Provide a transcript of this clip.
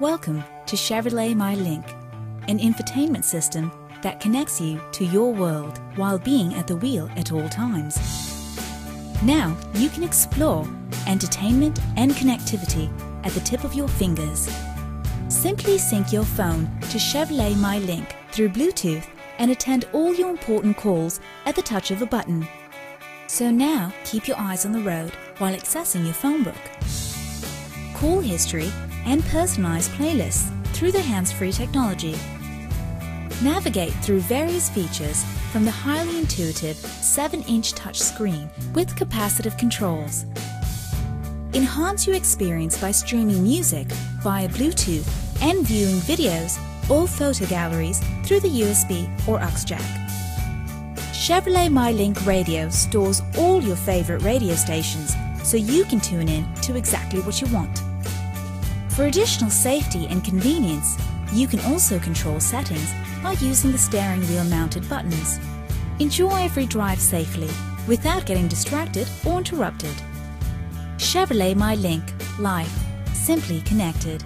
Welcome to Chevrolet MyLink, an infotainment system that connects you to your world while being at the wheel at all times. Now you can explore entertainment and connectivity at the tip of your fingers. Simply sync your phone to Chevrolet MyLink through Bluetooth and attend all your important calls at the touch of a button. So now keep your eyes on the road while accessing your phone book. Call history and personalized playlists through the hands-free technology. Navigate through various features from the highly intuitive 7-inch touchscreen with capacitive controls. Enhance your experience by streaming music via Bluetooth and viewing videos or photo galleries through the USB or aux jack. Chevrolet MyLink Radio stores all your favorite radio stations so you can tune in to exactly what you want. For additional safety and convenience, you can also control settings by using the steering wheel mounted buttons. Enjoy every drive safely without getting distracted or interrupted. Chevrolet MyLink. Life simply connected.